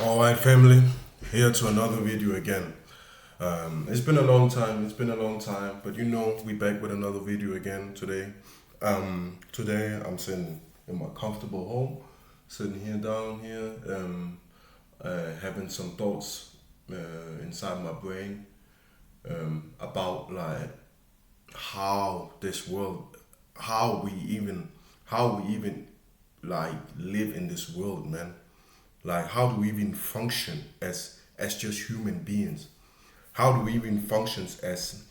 Alright, family, here to another video again. It's been a long time, but we back with another video again today. Today I'm sitting in my comfortable home, sitting here down here, having some thoughts inside my brain about like how this world, how we even, how we even like live in this world, man. Like, how do we even function as just human beings? How do we even function as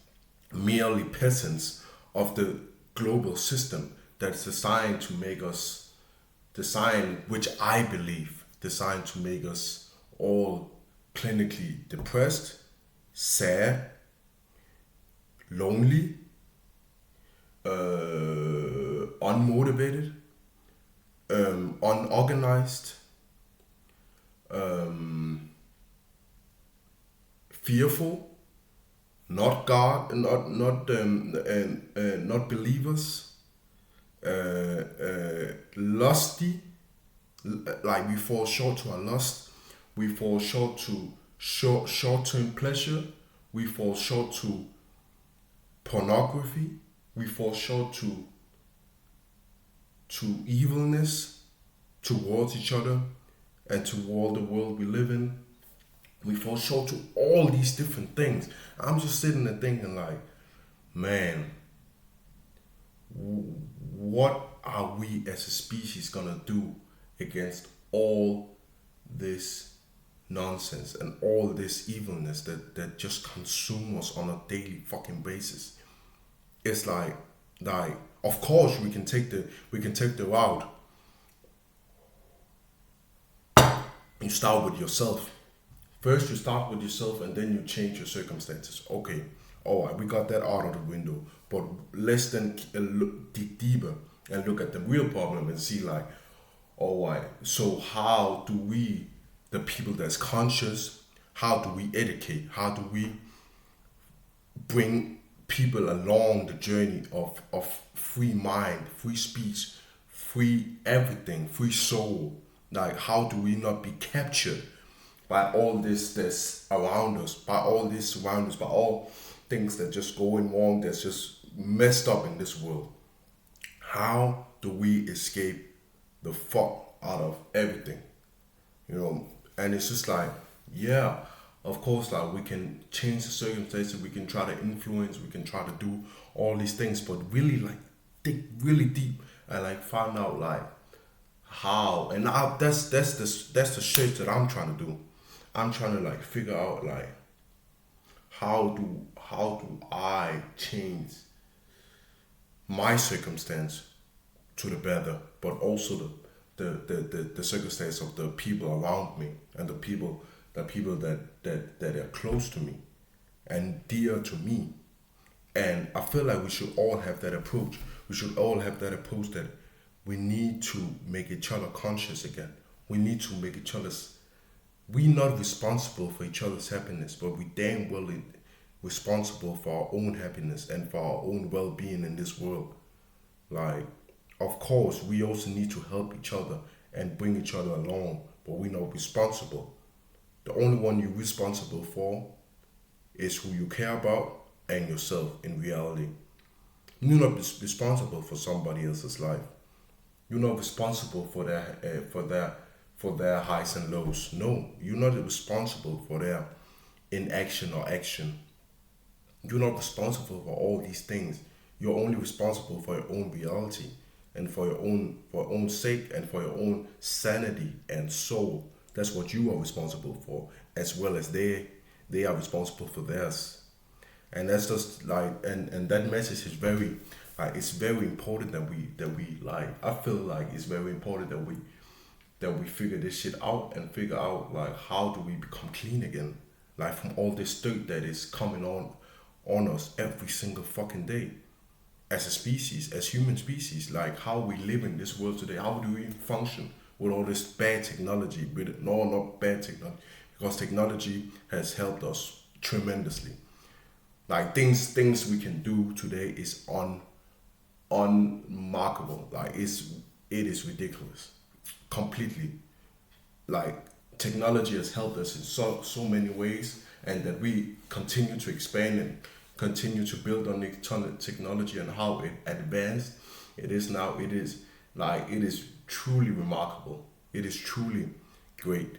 merely peasants of the global system that's designed to make us, designed, which I believe, designed to make us all clinically depressed, sad, lonely, unmotivated, unorganized, fearful, not God, not believers, lusty, like we fall short to our lust, we fall short to short-term pleasure, we fall short to pornography, we fall short to evilness towards each other and toward the world we live in. We fall short to all these different things. I'm just sitting there thinking like, man, what are we as a species gonna do against all this nonsense and all this evilness that just consume us on a daily fucking basis? It's like of course we can take the route. You start with yourself. First, you start with yourself and then you change your circumstances. Okay, all right, we got that out of the window. But let's then dig deeper and look at the real problem and see, like, all right, so how do we, the people that's conscious, how do we educate? How do we bring people along the journey of free mind, free speech, free everything, free soul? Like, how do we not be captured by all this that's around us, by all this around us, by all things that just going wrong, that's just messed up in this world? How do we escape the fuck out of everything? And it's just like, yeah, of course, like we can change the circumstances, we can try to influence, we can try to do all these things, but really like dig really deep and like find out like how. And that's the shit that I'm trying to do. I'm trying to like figure out like how do I change my circumstance to the better, but also the circumstance of the people around me and the people that are close to me and dear to me. And I feel like we should all have that approach. We should all have that approach that we need to make each other conscious again. We need to make each other's, we not responsible for each other's happiness, but we damn well responsible for our own happiness and for our own well-being in this world. Like, of course, we also need to help each other and bring each other along, but we're not responsible. The only one you're responsible for is who you care about and yourself in reality. You're not responsible for somebody else's life. You're not responsible for their highs and lows. No, you're not responsible for their inaction or action. You're not responsible for all these things. You're only responsible for your own reality and for your own sake and for your own sanity and soul. That's what you are responsible for, as well as they are responsible for theirs. And that's just like, and that message is very, like, it's very important that we like, I feel like it's very important that we figure this shit out and figure out like how do we become clean again, like from all this dirt that is coming on us every single fucking day as a species, as human species. Like, how we live in this world today, how do we function with all this bad technology? With no, not bad technology, because technology has helped us tremendously. Like, things we can do today is unmarkable. Like, it is ridiculous, completely. Like, technology has helped us in so many ways, and that we continue to expand and continue to build on the technology and how it advanced. It is truly remarkable. It is truly great,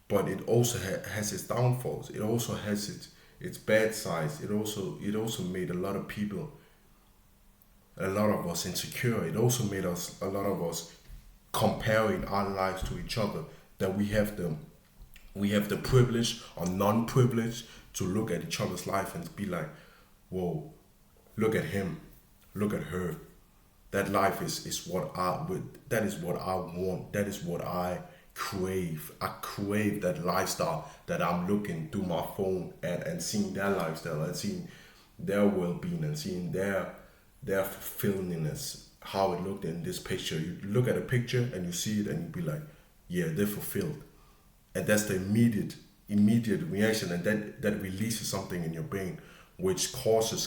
but it also has its downfalls. It also has its bad sides. It also made a lot of us insecure. It also made a lot of us comparing our lives to each other. That we have the privilege or non-privilege to look at each other's life and be like, whoa, look at him, look at her. That life is what that is what I want. That is what I crave. I crave that lifestyle that I'm looking through my phone and seeing their lifestyle and seeing their well-being and seeing their fulfillingness, how it looked in this picture. You look at a picture and you see it and you be like, yeah, they're fulfilled. And that's the immediate reaction, and that releases something in your brain which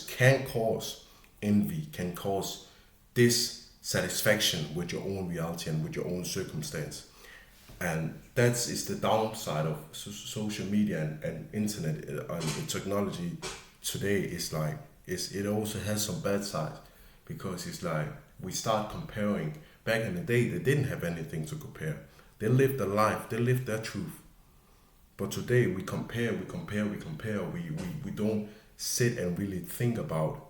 can cause envy, can cause dissatisfaction with your own reality and with your own circumstance. And that is the downside of social media and internet and technology today. It also has some bad sides, because it's like we start comparing. Back in the day, they didn't have anything to compare. They lived their life, they lived their truth. But today we compare. We don't sit and really think about,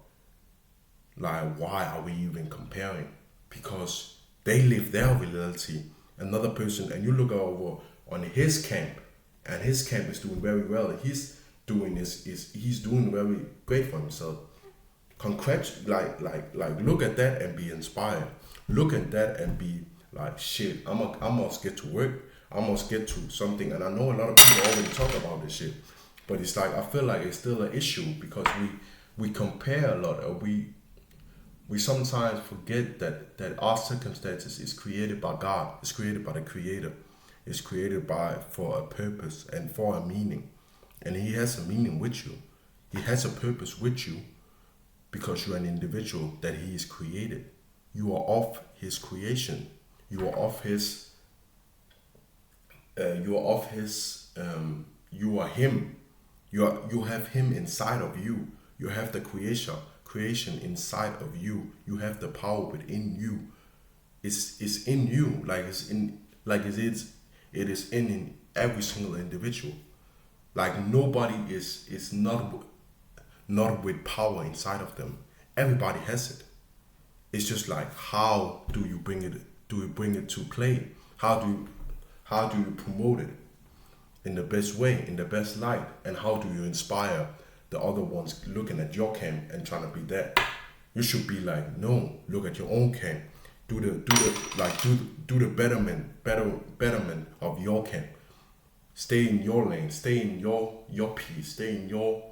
like, why are we even comparing? Because they live their reality. Another person, and you look over on his camp, and his camp is doing very well. He's doing very great for himself. Look at that and be inspired. Look at that and be like, shit, I must get to work. I must get to something. And I know a lot of people already talk about this shit, but it's like, I feel like it's still an issue, because we compare a lot, or we sometimes forget that our circumstances is created by God. It's created by the Creator. It's created for a purpose and for a meaning. And He has a meaning with you. He has a purpose with you, because you're an individual that He has created. You are of His creation. You are of His. You are Him. You have Him inside of you. You have the creation inside of you. You have the power within you. It's in you, it is in every single individual. Like, nobody is not with power inside of them. Everybody has it. It's just like, how do you bring it to play? How do you promote it in the best way, in the best light? And how do you inspire the other ones looking at your camp and trying to be that? You should be like, no, look at your own camp. Do the betterment of your camp. Stay in your lane, stay in your peace, stay in your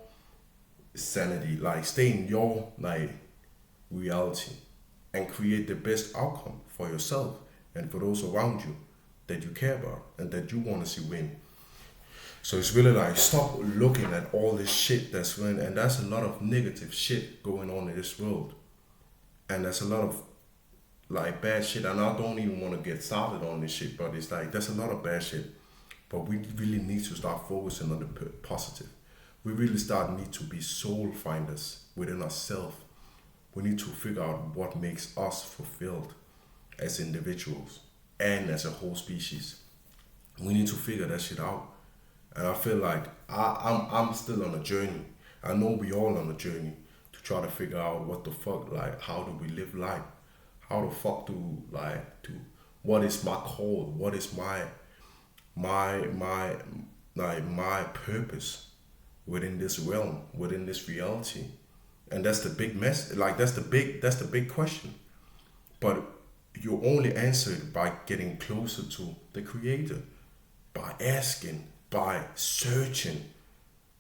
sanity, stay in your reality, and create the best outcome for yourself and for those around you that you care about and that you want to see win. So it's really like, stop looking at all this shit that's win, and that's a lot of negative shit going on in this world, and there's a lot of bad shit, and I don't even want to get started on this shit, but it's like, there's a lot of bad shit, but we really need to start focusing on the positive. We really need to be soul finders within ourselves. We need to figure out what makes us fulfilled as individuals and as a whole species. We need to figure that shit out. And I feel like I'm still on a journey. I know we all on a journey to try to figure out what the fuck, how do we live life? How the fuck what is my call? What is my purpose within this realm, within this reality? And that's the big mess. That's the big question. But you only answer it by getting closer to the Creator, by asking, by searching,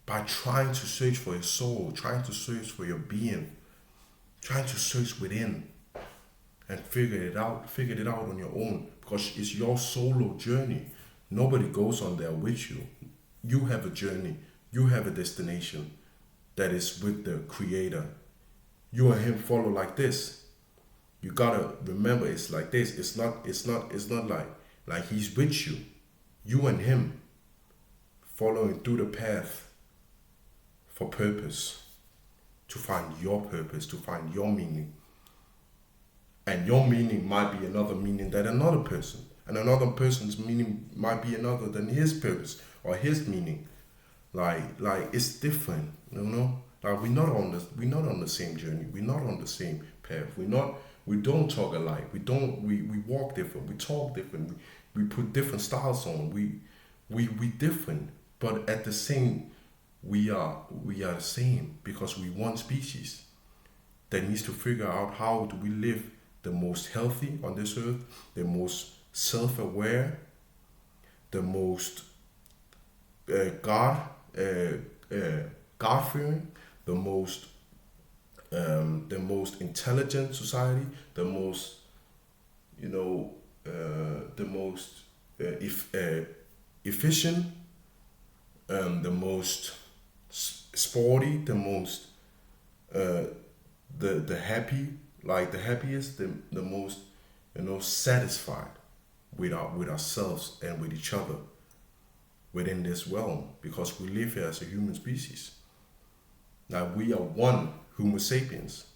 by trying to search for your soul, trying to search for your being, trying to search within and figure it out on your own, because it's your solo journey. Nobody goes on there with you. You have a journey. You have a destination that is with the Creator. You and Him follow like this. You gotta remember, it's like this. It's not like He's with you. you and him following through the path for purpose, to find your purpose, to find your meaning. And your meaning might be another meaning than another person. And another person's meaning might be another than his purpose or his meaning. Like it's different, you know? Like we're not on the same journey. We're not on the same path. We don't talk alike. We walk different. We talk different. We put different styles on. We different. But at the same, we are the same, because we one species that needs to figure out how do we live the most healthy on this earth, the most self-aware, the most God-fearing, the most intelligent society, the most efficient, the most sporty, the most the happy, like the happiest, the most satisfied with ourselves and with each other within this realm, because we live here as a human species. Now we are one Homo sapiens.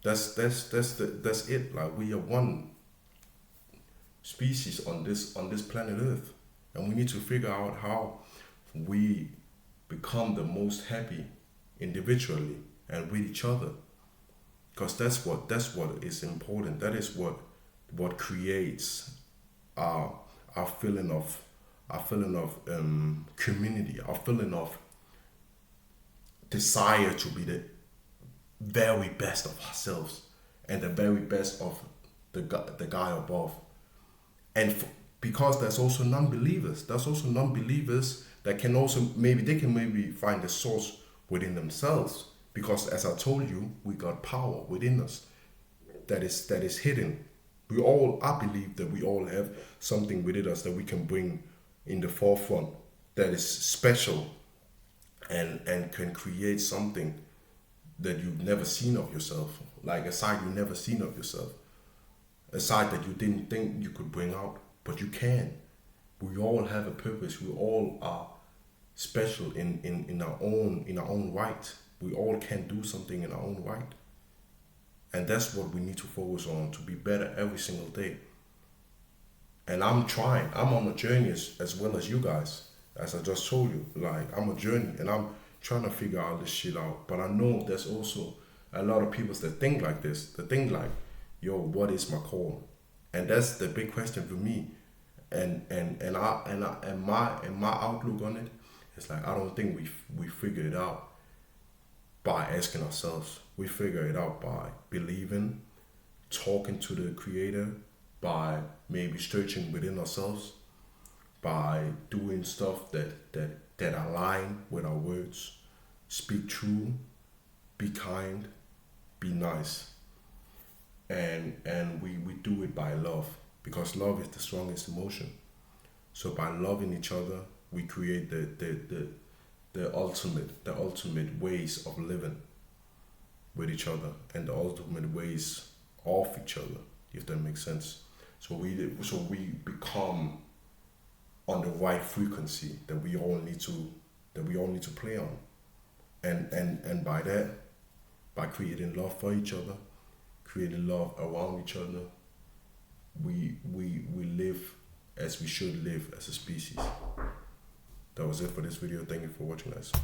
That's it. Like we are one species on this planet Earth, and we need to figure out how we become the most happy individually and with each other, because that's what is important. That is what creates our feeling of community, our feeling of desire to be the very best of ourselves and the very best of the guy above. And because there's also non-believers that can also maybe find the source within themselves, because as I told you, we got power within us that is hidden. I believe that we all have something within us that we can bring in the forefront that is special and can create something that you've never seen of yourself, like a side you've never seen of yourself, a side that you didn't think you could bring out, but you can. We all have a purpose. We all are special in our own right. We all can do something in our own right. And that's what we need to focus on, to be better every single day. And I'm trying. I'm on a journey as well as you guys. As I just told you, like I'm a journey and I'm trying to figure all this shit out. But I know there's also a lot of people that think like this. That think like, yo, what is my call? And that's the big question for me. And my outlook on it is like, I don't think we figured it out by asking ourselves. We figure it out by believing, talking to the Creator, by maybe searching within ourselves, by doing stuff that align with our words, speak true, be kind, be nice. And we do it by love, because love is the strongest emotion. So by loving each other, we create the ultimate ways of living with each other, and the ultimate ways of each other, if that makes sense. So we become on the right frequency that we all need to play on. And by that, by creating love for each other, creating love around each other, we live as we should live as a species. That was it for this video. Thank you for watching, guys.